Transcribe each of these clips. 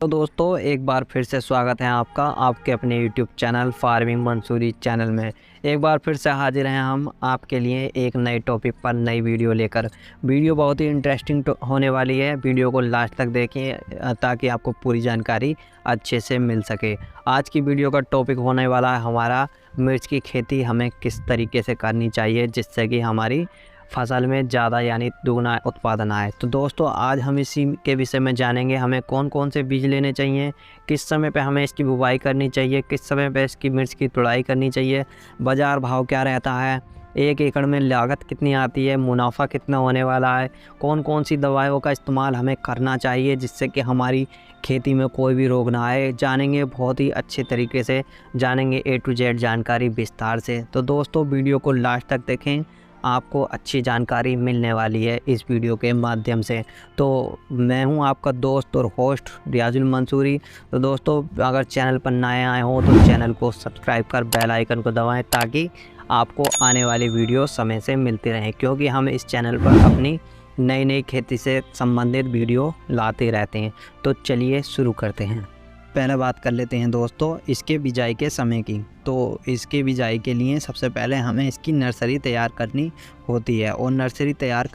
तो दोस्तों एक बार फिर से स्वागत है आपका आपके अपने YouTube channel farming Mansuri channel में। एक बार फिर से हाजिर हैं हम आपके लिए एक नए टॉपिक पर नई वीडियो लेकर। वीडियो बहुत ही इंटरेस्टिंग होने वाली है। वीडियो को लास्ट तक देखें ताकि आपको पूरी जानकारी अच्छे से मिल सके। आज की वीडियो का टॉपिक होने वाला है हमारा मिर्च की खेती हमें किस तरीके से करनी चाहिए जिससे कि हमारी फसल में ज़्यादा यानी दुगना उत्पादन आए। तो दोस्तों आज हम इसी के विषय में जानेंगे हमें कौन कौन से बीज लेने चाहिए, किस समय पे हमें इसकी बुवाई करनी चाहिए, किस समय पे इसकी मिर्च की तुड़ाई करनी चाहिए, बाज़ार भाव क्या रहता है, 1 एकड़ में लागत कितनी आती है, मुनाफा कितना होने वाला है, कौन कौन सी दवाइयों का इस्तेमाल हमें करना चाहिए जिससे कि हमारी खेती में कोई भी रोग ना आए। जानेंगे बहुत ही अच्छे तरीके से, जानेंगे A to Z जानकारी विस्तार से। तो दोस्तों वीडियो को लास्ट तक देखें, आपको अच्छी जानकारी मिलने वाली है इस वीडियो के माध्यम से। तो मैं हूं आपका दोस्त और होस्ट रियाजुल मंसूरी। तो दोस्तों अगर चैनल पर नए आए हों तो चैनल को सब्सक्राइब कर बेल आइकन को दबाएं ताकि आपको आने वाली वीडियो समय से मिलती रहें, क्योंकि हम इस चैनल पर अपनी नई खेती से संबंधित वीडियो लाते रहते हैं। तो चलिए शुरू करते हैं। पहले बात कर लेते हैं दोस्तों इसके बिजाई के समय की। तो इसके बिजाई के लिए सबसे पहले हमें इसकी नर्सरी तैयार करनी होती है, और नर्सरी तैयार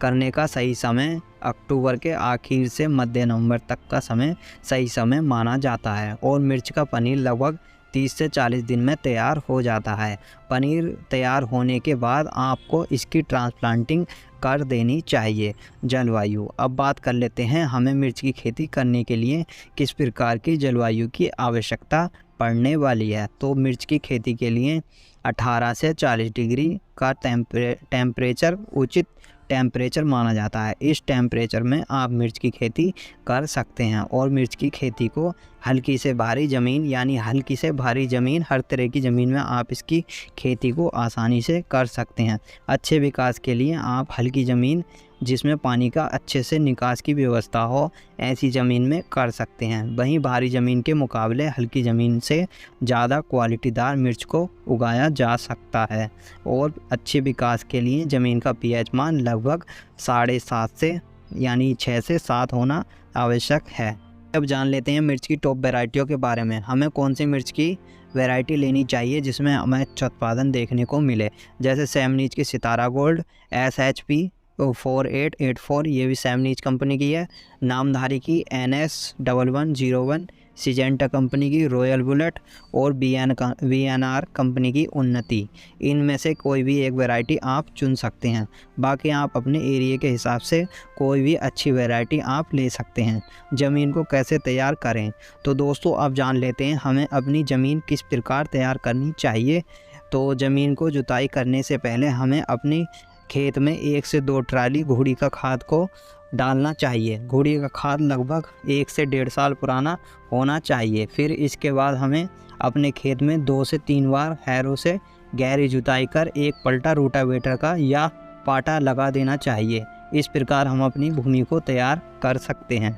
करने का सही समय अक्टूबर के आखिर से मध्य नवंबर तक का समय सही समय माना जाता है। और मिर्च का पनीर लगभग 30 से 40 दिन में तैयार हो जाता है। पनीर तैयार होने के बाद आपको इसकी ट्रांसप्लांटिंग कर देनी चाहिए। जलवायु, अब बात कर लेते हैं हमें मिर्च की खेती करने के लिए किस प्रकार की जलवायु की आवश्यकता पड़ने वाली है। तो मिर्च की खेती के लिए 18 से 40 डिग्री का टेम्परेचर उचित टेम्परेचर माना जाता है। इस टेम्परेचर में आप मिर्च की खेती कर सकते हैं। और मिर्च की खेती को हल्की से भारी ज़मीन यानी हल्की से भारी ज़मीन, हर तरह की ज़मीन में आप इसकी खेती को आसानी से कर सकते हैं। अच्छे विकास के लिए आप हल्की ज़मीन जिसमें पानी का अच्छे से निकास की व्यवस्था हो, ऐसी ज़मीन में कर सकते हैं। वहीं भारी ज़मीन के मुकाबले हल्की ज़मीन से ज़्यादा क्वालिटीदार मिर्च को उगाया जा सकता है। और अच्छे विकास के लिए ज़मीन का pH मान लगभग 7.5 से यानी 6 से 7 होना आवश्यक है। अब जान लेते हैं मिर्च की टॉप वैरायटियों के बारे में। हमें कौन सी मिर्च की वैरायटी लेनी चाहिए जिसमें हमें अच्छा उत्पादन देखने को मिले। जैसे सैमनीज की सितारा गोल्ड, SHP 4884 ये भी सैमनीज कंपनी की है। नामधारी की NS1101, सिजेंटा कंपनी की रॉयल बुलेट, और VNR कंपनी की उन्नति। इनमें से कोई भी एक वैरायटी आप चुन सकते हैं। बाकी आप अपने एरिया के हिसाब से कोई भी अच्छी वैरायटी आप ले सकते हैं। ज़मीन को कैसे तैयार करें, तो दोस्तों आप जान लेते हैं हमें अपनी ज़मीन किस प्रकार तैयार करनी चाहिए। तो ज़मीन को जुताई करने से पहले हमें अपनी खेत में 1 से 2 ट्राली घोड़ी का खाद को डालना चाहिए। घोड़ी का खाद लगभग 1 से 1.5 साल पुराना होना चाहिए। फिर इसके बाद हमें अपने खेत में 2 से 3 बार हैरो से गहरी जुताई कर एक पलटा रोटावेटर का या पाटा लगा देना चाहिए। इस प्रकार हम अपनी भूमि को तैयार कर सकते हैं।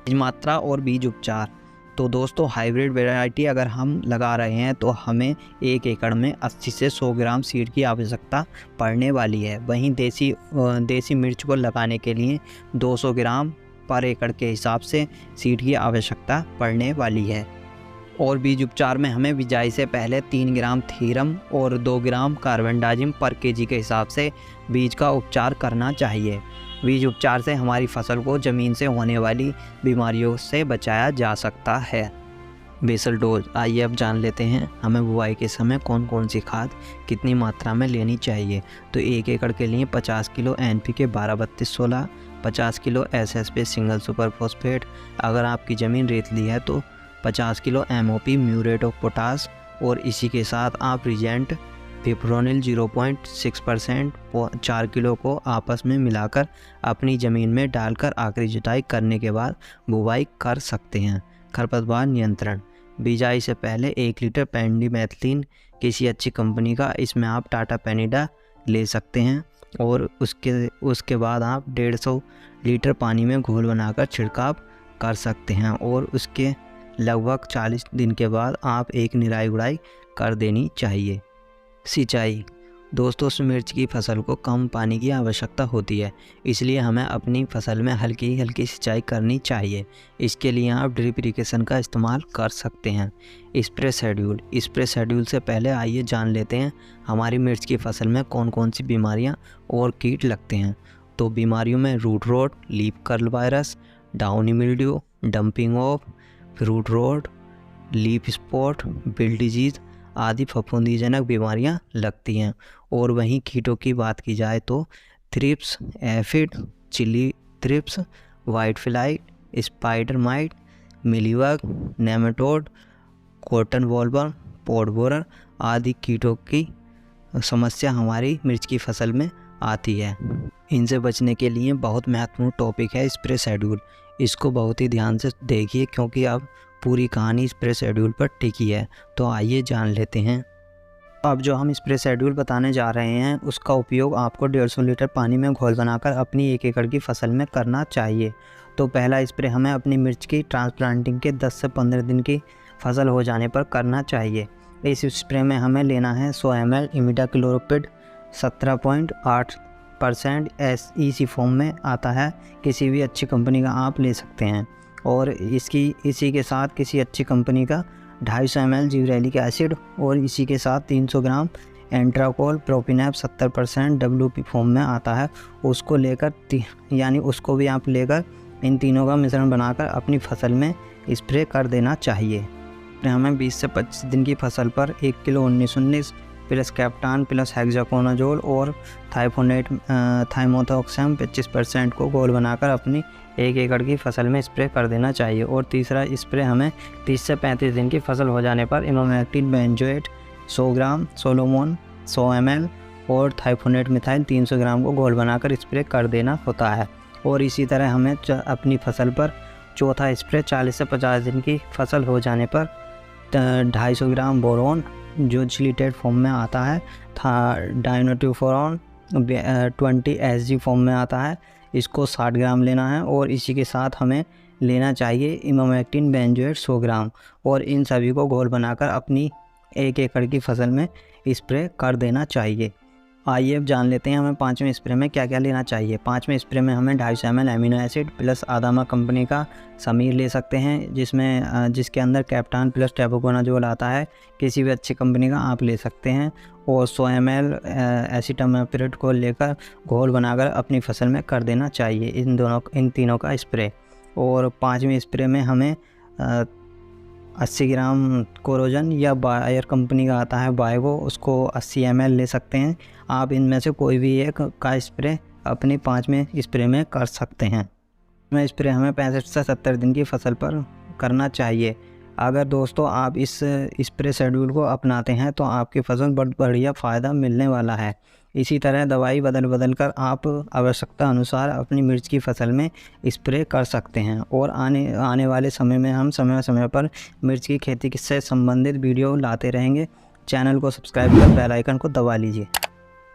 बीज मात्रा और बीज उपचार, तो दोस्तों हाइब्रिड वैरायटी अगर हम लगा रहे हैं तो हमें 1 एकड़ में 80 से 100 ग्राम सीड की आवश्यकता पड़ने वाली है। वहीं देसी मिर्च को लगाने के लिए 200 ग्राम पर एकड़ के हिसाब से सीड की आवश्यकता पड़ने वाली है। और बीज उपचार में हमें बिजाई से पहले 3 ग्राम थीरम और 2 ग्राम कार्बेंडाजिम पर केजी के हिसाब से बीज का उपचार करना चाहिए। बीज उपचार से हमारी फसल को ज़मीन से होने वाली बीमारियों से बचाया जा सकता है। बेसल डोज, आइए अब जान लेते हैं हमें बुआई के समय कौन कौन सी खाद कितनी मात्रा में लेनी चाहिए। तो 1 एकड़ के लिए 50 kilo NPK 12-32-16, 50 kilo SSP single super phosphate, अगर आपकी ज़मीन रेतली है तो 50 kilo MOP muriate of potash, और इसी के साथ आप रिजेंट फिप्रोनिल 0.6% 4 किलो को आपस में मिलाकर अपनी ज़मीन में डालकर आखिरी जुताई करने के बाद बुवाई कर सकते हैं। खरपतवार नियंत्रण, बिजाई से पहले 1 लीटर पेंडिमेथलिन किसी अच्छी कंपनी का, इसमें आप टाटा पेनिडा ले सकते हैं। और उसके बाद आप 150 लीटर पानी में घोल बनाकर छिड़काव कर सकते हैं। और उसके लगभग 40 दिन के बाद आप एक निराई गुड़ाई कर देनी चाहिए। सिंचाई, दोस्तों उस मिर्च की फसल को कम पानी की आवश्यकता होती है, इसलिए हमें अपनी फसल में हल्की हल्की सिंचाई करनी चाहिए। इसके लिए आप ड्रिप इरिगेशन का इस्तेमाल कर सकते हैं। स्प्रे शेड्यूल से पहले आइए जान लेते हैं हमारी मिर्च की फसल में कौन कौन सी बीमारियां और कीट लगते हैं। तो बीमारियों में root rot, leaf curl virus, downy mildew, damping off, fruit rot, leaf spot, बिल डिजीज़ आदि फफूंदीजनक बीमारियां लगती हैं। और वहीं कीटों की बात की जाए तो thrips, aphid, chilli thrips, white fly, spider mite, mealybug, nematode, cotton bollworm, pod borer आदि कीटों की समस्या हमारी मिर्च की फसल में आती है। इनसे बचने के लिए बहुत महत्वपूर्ण टॉपिक है स्प्रे शेड्यूल। इसको बहुत ही ध्यान से देखिए क्योंकि अब पूरी कहानी स्प्रे शेड्यूल पर टिकी है। तो आइए जान लेते हैं। अब जो हम स्प्रे शेड्यूल बताने जा रहे हैं उसका उपयोग आपको 150 लीटर पानी में घोल बनाकर अपनी 1 एकड़ की फसल में करना चाहिए। तो पहला स्प्रे हमें अपनी मिर्च की ट्रांसप्लांटिंग के 10 से 15 दिन की फसल हो जाने पर करना चाहिए। इस स्प्रे में हमें लेना है 100 ml इमिडाक्लोप्रिड 17.8% SEC फॉर्म में आता है। किसी भी अच्छी कंपनी का आप ले सकते हैं। और इसी के साथ किसी अच्छी कंपनी का 250 ml जिबरेलिक एसिड और इसी के साथ 300 ग्राम एंट्राकोल प्रोपिनैप 70% WP फॉर्म में आता है। उसको भी आप लेकर इन तीनों का मिश्रण बनाकर अपनी फसल में स्प्रे कर देना चाहिए। हमें 20 से 25 दिन की फसल पर 1 kilo 1919 plus captan plus hexaconazole और थाइमोथोक्सम 25% को घोल बनाकर अपनी 1 एकड़ की फसल में स्प्रे कर देना चाहिए। और तीसरा स्प्रे हमें 30 से 35 दिन की फसल हो जाने पर इमामेक्टिन बेंजोएट 100 ग्राम, सोलोमोन 100 ml और थाइफोनेट मिथाइल 300 ग्राम को घोल बनाकर स्प्रे कर देना होता है। और इसी तरह हमें अपनी फसल पर चौथा स्प्रे 40 से 50 दिन की फसल हो जाने पर 250 ग्राम बोरोन जो चिलीटेड फॉर्म में आता है, डाइनोट्यूफोरॉन 20 SG फॉर्म में आता है, इसको 60 ग्राम लेना है। और इसी के साथ हमें लेना चाहिए इमामेक्टिन बेंजोएट 100 ग्राम और इन सभी को घोल बनाकर अपनी 1 एकड़ की फसल में स्प्रे कर देना चाहिए। आइए अब जान लेते हैं हमें 5वें स्प्रे में क्या क्या लेना चाहिए। 5वें स्प्रे में हमें 250 ml amino acid plus Adama company का समीर ले सकते हैं जिसके अंदर कैप्टान प्लस टेबुकोनाजोल आता है। किसी भी अच्छी कंपनी का आप ले सकते हैं। और 100 ml एसिटामिप्रिड को लेकर घोल बनाकर अपनी फसल में कर देना चाहिए इन तीनों का स्प्रे। और 5वें स्प्रे में हमें 80 ग्राम कोरोजन या बायर कंपनी का आता है बायोगो, उसको 80 ml ले सकते हैं। आप इनमें से कोई भी एक का स्प्रे अपनी 5वें स्प्रे में कर सकते हैं। में स्प्रे हमें 65 से 70 दिन की फसल पर करना चाहिए। अगर दोस्तों आप इस स्प्रे शेड्यूल को अपनाते हैं तो आपकी फसल बहुत बढ़िया फ़ायदा मिलने वाला है। इसी तरह दवाई बदल कर आप आवश्यकता अनुसार अपनी मिर्च की फसल में स्प्रे कर सकते हैं। और आने वाले समय में हम समय पर मिर्च की खेती से संबंधित वीडियो लाते रहेंगे। चैनल को सब्सक्राइब कर बेल आइकन को दबा लीजिए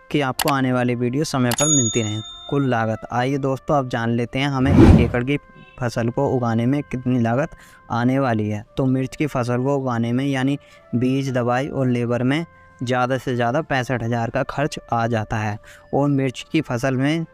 कि आपको आने वाली वीडियो समय पर मिलती रहें। कुल लागत आइए दोस्तों अब जान लेते हैं हमें 1 एकड़ की फसल को उगाने में कितनी लागत आने वाली है। तो मिर्च की फसल को उगाने में यानी बीज, दवाई और लेबर में ज़्यादा से ज़्यादा 65,000 का खर्च आ जाता है। और मिर्च की फसल में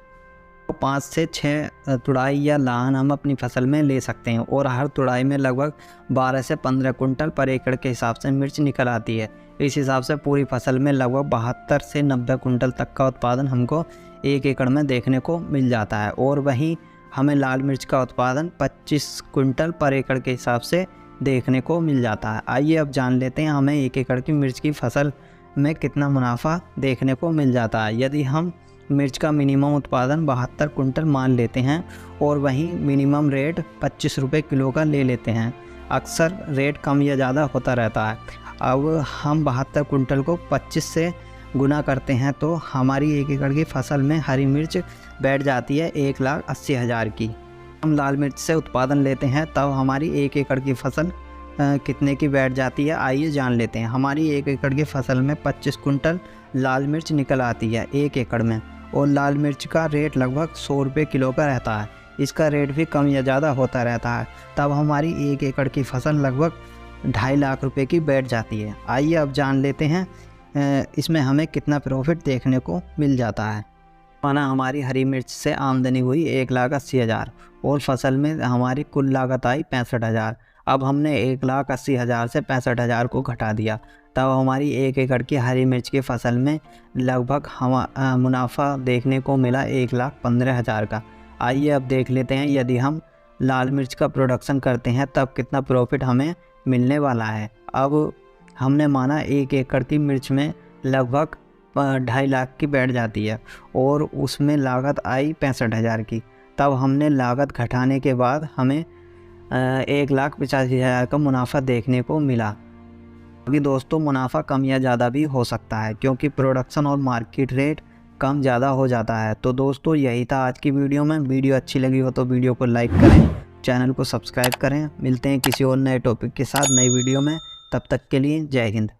5 से 6 तुड़ाई या लाहन हम अपनी फसल में ले सकते हैं। और हर तुड़ाई में लगभग 12 से 15 कुंटल पर एकड़ के हिसाब से मिर्च निकल आती है। इस हिसाब से पूरी फसल में लगभग 72 से 90 कुंटल तक का उत्पादन हमको 1 एकड़ में देखने को मिल जाता है। और वहीं हमें लाल मिर्च का उत्पादन 25 कुंटल पर एकड़ के हिसाब से देखने को मिल जाता है। आइए अब जान लेते हैं हमें 1 एकड़ की मिर्च की फसल में कितना मुनाफा देखने को मिल जाता है। यदि हम मिर्च का मिनिमम उत्पादन 72 कुंटल मान लेते हैं और वहीं मिनिमम रेट 25 रुपये किलो का ले लेते हैं, अक्सर रेट कम या ज़्यादा होता रहता है। अब हम 72 कुंटल को 25 से गुना करते हैं तो हमारी 1 एकड़ की फसल में हरी मिर्च बैठ जाती है 1,80,000 की। हम लाल मिर्च से उत्पादन लेते हैं तब हमारी 1 एकड़ की फसल कितने की बैठ जाती है आइए जान लेते हैं। हमारी 1 एकड़ की फसल में 25 कुंटल लाल मिर्च निकल आती है 1 एकड़ में। और लाल मिर्च का रेट लगभग 100 रुपये किलो का रहता है। इसका रेट भी कम या ज़्यादा होता रहता है। तब हमारी 1 एकड़ की फसल लगभग 2.5 लाख रुपए की बैठ जाती है। आइए अब जान लेते हैं इसमें हमें कितना प्रॉफिट देखने को मिल जाता है। माना हमारी हरी मिर्च से आमदनी हुई 1,80,000 और फसल में हमारी कुल लागत आई 65,000। अब हमने 1,80,000 से 65,000 को घटा दिया, तब हमारी 1 एकड़ की हरी मिर्च की फसल में लगभग मुनाफा देखने को मिला 1,15,000 का। आइए अब देख लेते हैं यदि हम लाल मिर्च का प्रोडक्शन करते हैं तब कितना प्रॉफिट हमें मिलने वाला है। अब हमने माना 1 एकड़ की मिर्च में लगभग 2.5 लाख की बैठ जाती है और उसमें लागत आई 65,000 की, तब हमने लागत घटाने के बाद हमें 1,85,000 का मुनाफा देखने को मिला। अभी दोस्तों मुनाफा कम या ज़्यादा भी हो सकता है क्योंकि प्रोडक्शन और मार्केट रेट कम ज़्यादा हो जाता है। तो दोस्तों यही था आज की वीडियो में। वीडियो अच्छी लगी हो तो वीडियो को लाइक करें, चैनल को सब्सक्राइब करें। मिलते हैं किसी और नए टॉपिक के साथ नई वीडियो में, तब तक के लिए जय हिंद।